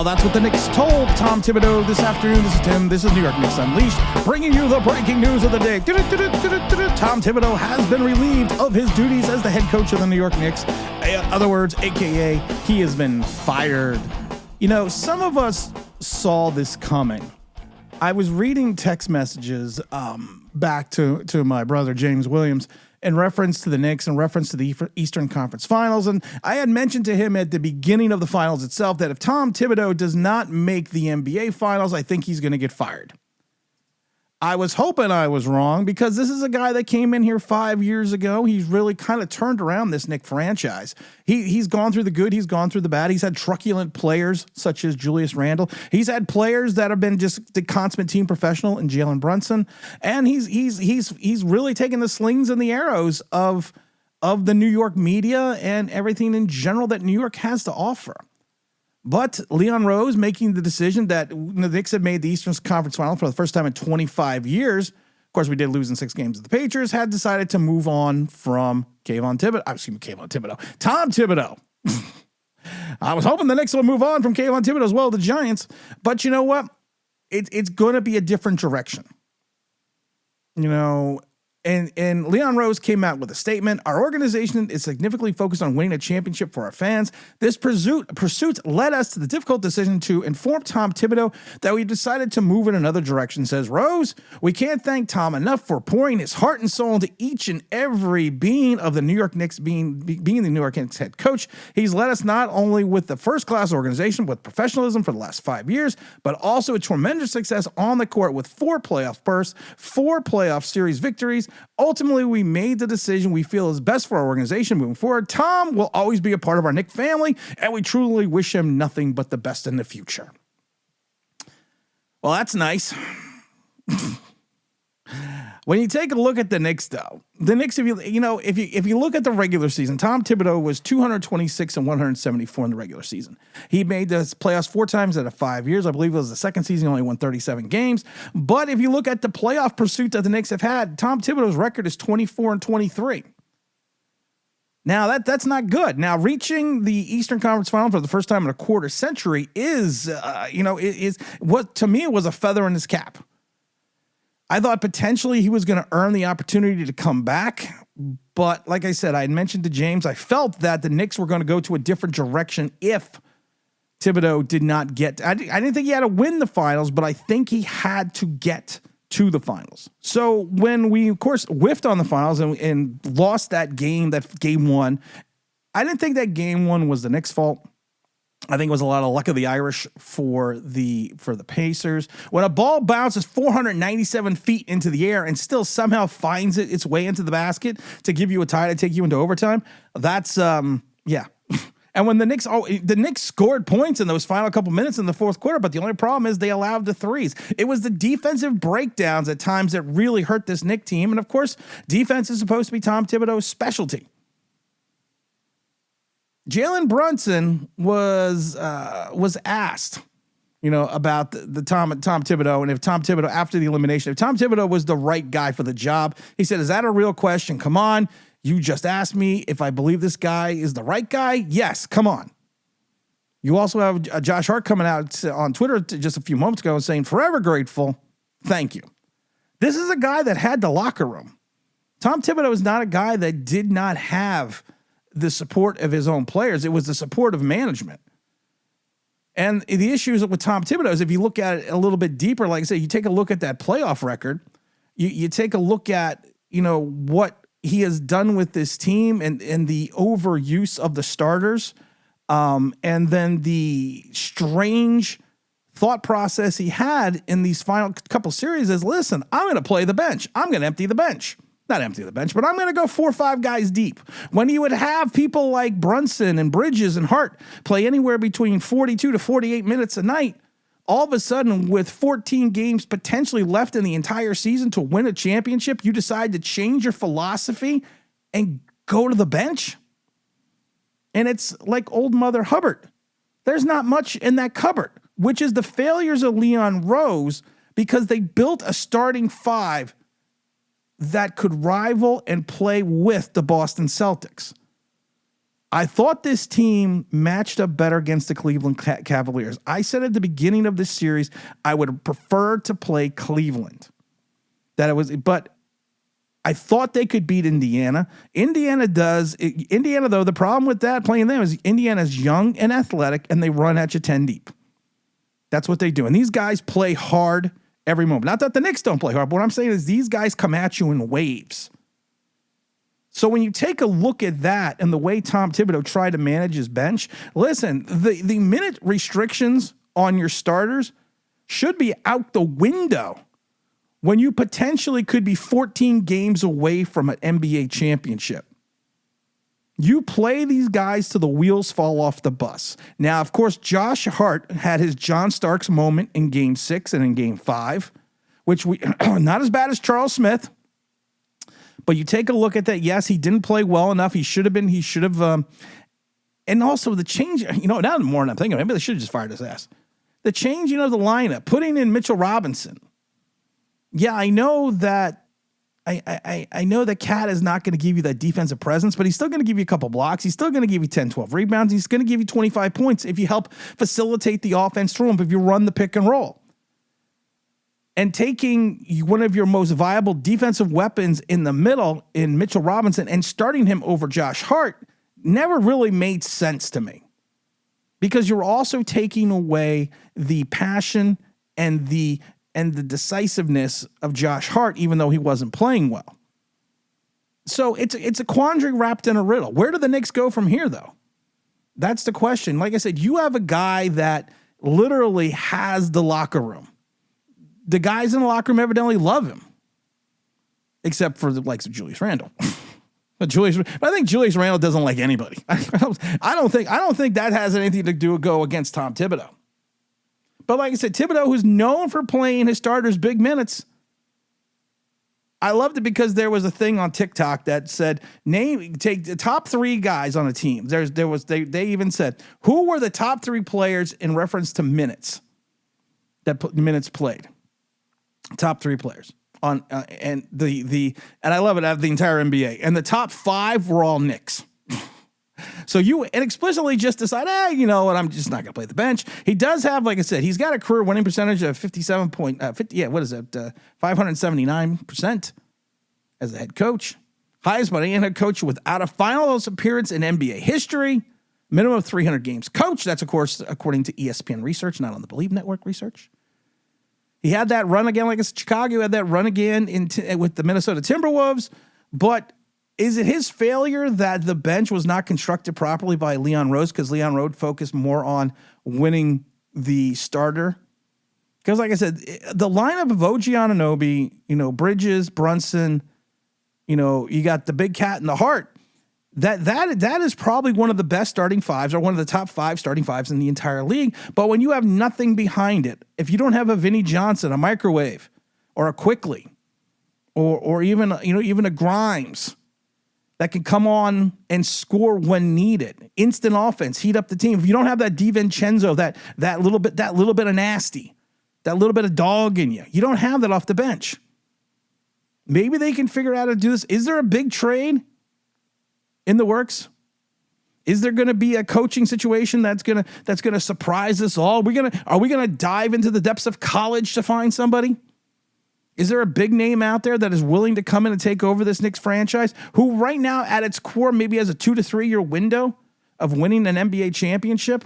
that's what the Knicks told Tom Thibodeau this afternoon. This is Tim. This is New York Knicks Unleashed, bringing you the breaking news of the day. Tom Thibodeau has been relieved of his duties as the head coach of the New York Knicks. In other words, AKA, he has been fired. You know, some of us saw this coming. I was reading text messages back to my brother, James Williams, in reference to the Knicks, in reference to the Eastern Conference Finals. And I had mentioned to him at the beginning of the finals itself that if Tom Thibodeau does not make the NBA Finals, I think he's going to get fired. I was hoping I was wrong because this is a guy that came in here 5 years ago. He's really kind of turned around this Knick franchise. He's gone through the good. He's gone through the bad. He's had truculent players such as Julius Randle. He's had players that have been just the consummate team professional in Jalen Brunson. And he's really taken the slings and the arrows of the New York media and everything in general that New York has to offer. But Leon Rose making the decision that the Knicks had made the Eastern Conference Final for the first time in 25 years. Of course, we did lose in 6 games to the Patriots, had decided to move on from Tom Thibodeau. I was hoping the Knicks would move on from Kayvon Thibodeau as well, the Giants. But you know what? It's going to be a different direction. You know, and Leon Rose came out with a statement. Our organization is significantly focused on winning a championship for our fans. This pursuit led us to the difficult decision to inform Tom Thibodeau that we decided to move in another direction, says Rose. We can't thank Tom enough for pouring his heart and soul into each and every being of the New York Knicks, being the New York Knicks head coach. He's led us not only with the first-class organization with professionalism for the last 5 years, but also a tremendous success on the court with 4 playoff bursts, 4 playoff series victories. Ultimately, we made the decision we feel is best for our organization moving forward. Tom will always be a part of our Knick family, and we truly wish him nothing but the best in the future. Well, that's nice. When you take a look at the Knicks, though, the Knicks, if you look at the regular season, Tom Thibodeau was 226 and 174 in the regular season. He made the playoffs 4 times out of 5 years. I believe it was the second season, he only won 37 games. But if you look at the playoff pursuit that the Knicks have had, Tom Thibodeau's record is 24 and 23. Now, that's not good. Now, reaching the Eastern Conference Final for the first time in a quarter century is what to me was a feather in his cap. I thought potentially he was going to earn the opportunity to come back. But like I said, I had mentioned to James, I felt that the Knicks were going to go to a different direction if Thibodeau did not get. I didn't think he had to win the finals, but I think he had to get to the finals. So when we, of course, whiffed on the finals and lost that game 1, I didn't think that game 1 was the Knicks' fault. I think it was a lot of luck of the Irish for the Pacers. When a ball bounces 497 feet into the air and still somehow finds its way into the basket to give you a tie to take you into overtime, that's yeah. And when the Knicks scored points in those final couple minutes in the fourth quarter, but the only problem is they allowed the threes. It was the defensive breakdowns at times that really hurt this Knicks team, and of course, defense is supposed to be Tom Thibodeau's specialty. Jalen Brunson was asked, about the Tom Thibodeau, and if Tom Thibodeau, after the elimination, if Tom Thibodeau was the right guy for the job. He said, "Is that a real question? Come on, you just asked me if I believe this guy is the right guy. Yes, come on." You also have Josh Hart coming out on Twitter just a few moments ago and saying, "Forever grateful, thank you." This is a guy that had the locker room. Tom Thibodeau is not a guy that did not have the support of his own players. It was the support of management. And the issues with Tom Thibodeau is if you look at it a little bit deeper, like I said, you take a look at that playoff record, you take a look at, what he has done with this team and the overuse of the starters, and then the strange thought process he had in these final couple series is, listen, I'm going to play the bench. I'm going to empty the bench. Not empty the bench, but I'm going to go 4 or 5 guys deep. When you would have people like Brunson and Bridges and Hart play anywhere between 42 to 48 minutes a night, all of a sudden with 14 games potentially left in the entire season to win a championship, you decide to change your philosophy and go to the bench? And it's like old Mother Hubbard. There's not much in that cupboard, which is the failures of Leon Rose because they built a starting 5 that could rival and play with the Boston Celtics. I thought this team matched up better against the Cleveland Cavaliers. I said at the beginning of this series, I would prefer to play Cleveland. But I thought they could beat Indiana. Indiana, though, the problem with that, playing them, is Indiana's young and athletic, and they run at you 10 deep. That's what they do. And these guys play hard every moment. Not that the Knicks don't play hard, but what I'm saying is these guys come at you in waves. So when you take a look at that and the way Tom Thibodeau tried to manage his bench, listen, the minute restrictions on your starters should be out the window when you potentially could be 14 games away from an NBA championship. You play these guys till the wheels fall off the bus. Now, of course, Josh Hart had his John Starks moment in Game 6 and in Game 5, which not as bad as Charles Smith. But you take a look at that. Yes, he didn't play well enough. He should have. And also the change, now the more I'm thinking, maybe they should have just fired his ass. The change, the lineup, putting in Mitchell Robinson. Yeah, I know that I know that Cat is not going to give you that defensive presence, but he's still going to give you a couple blocks. He's still going to give you 10, 12 rebounds. He's going to give you 25 points if you help facilitate the offense through him, if you run the pick and roll. And taking one of your most viable defensive weapons in the middle in Mitchell Robinson and starting him over Josh Hart never really made sense to me, because you're also taking away the passion and the decisiveness of Josh Hart, even though he wasn't playing well. So it's a quandary wrapped in a riddle. Where do the Knicks go from here, though? That's the question. Like I said, you have a guy that literally has the locker room. The guys in the locker room evidently love him, except for the likes of Julius Randle. But I think Julius Randle doesn't like anybody. I don't think that has anything to go against Tom Thibodeau. But like I said, Thibodeau, who's known for playing his starters big minutes, I loved it because there was a thing on TikTok that said, take the top 3 guys on a team. They even said, who were the top 3 players in reference to minutes minutes played. Top 3 players on and I love it out of the entire NBA, and the top 5 were all Knicks. So you explicitly just decide, you know what, I'm just not going to play the bench. He does have, like I said, he's got a career winning percentage of 579% as a head coach. Highest by any head coach without a finals appearance in NBA history. Minimum of 300 games coached. That's, of course, according to ESPN research, not on the Believe Network research. He had that run again, like it's Chicago, had that run again with the Minnesota Timberwolves. But is it his failure that the bench was not constructed properly by Leon Rose, because Leon Rose focused more on winning the starter? Because, like I said, the lineup of OG Anunoby, Bridges, Brunson, you got the big cat in the heart. That is probably one of the best starting fives, or one of the top 5 starting fives in the entire league. But when you have nothing behind it, if you don't have a Vinnie Johnson, a Microwave, or a Quickly, or even a Grimes that can come on and score when needed, instant offense, heat up the team. If you don't have that DiVincenzo, that little bit of nasty, that little bit of dog in you, you don't have that off the bench. Maybe they can figure out how to do this. Is there a big trade in the works? Is there going to be a coaching situation that's going to surprise us all? Are we going to dive into the depths of college to find somebody? Is there a big name out there that is willing to come in and take over this Knicks franchise, who right now at its core maybe has a 2 to 3 year window of winning an NBA championship?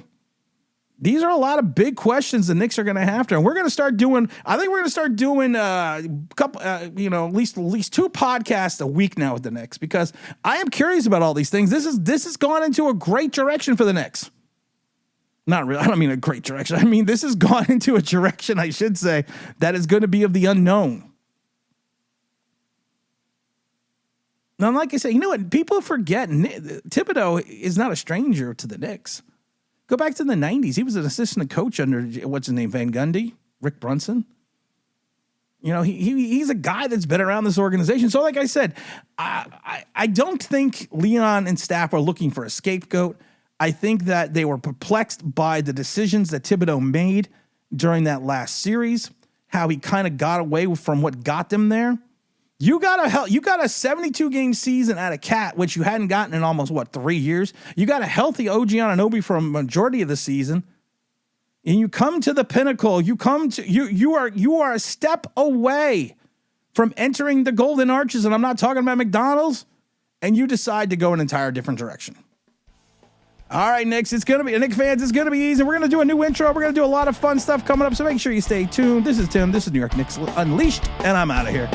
These are a lot of big questions the Knicks are going to have to, and we're going to start doing. I think we're going to start doing a couple, at least 2 podcasts a week now with the Knicks, because I am curious about all these things. This has gone into a great direction for the Knicks. Not really. I don't mean a great direction. I mean, this has gone into a direction, I should say, that is going to be of the unknown. Now, like I say, you know what? People forget Thibodeau is not a stranger to the Knicks. Go back to the 90s. He was an assistant coach under, what's his name, Van Gundy, Rick Brunson. He's a guy that's been around this organization. So like I said, I don't think Leon and staff are looking for a scapegoat. I think that they were perplexed by the decisions that Thibodeau made during that last series, how he kind of got away from what got them there. You got a 72 game season out of Cat, which you hadn't gotten in almost 3 years. You got a healthy OG Anunoby for a majority of the season, and you come to the pinnacle. You are a step away from entering the Golden Arches, and I'm not talking about McDonald's. And you decide to go an entire different direction. All right, Knicks, Knicks fans, it's gonna be easy. We're gonna do a new intro. We're gonna do a lot of fun stuff coming up. So make sure you stay tuned. This is Tim. This is New York Knicks Unleashed, and I'm out of here.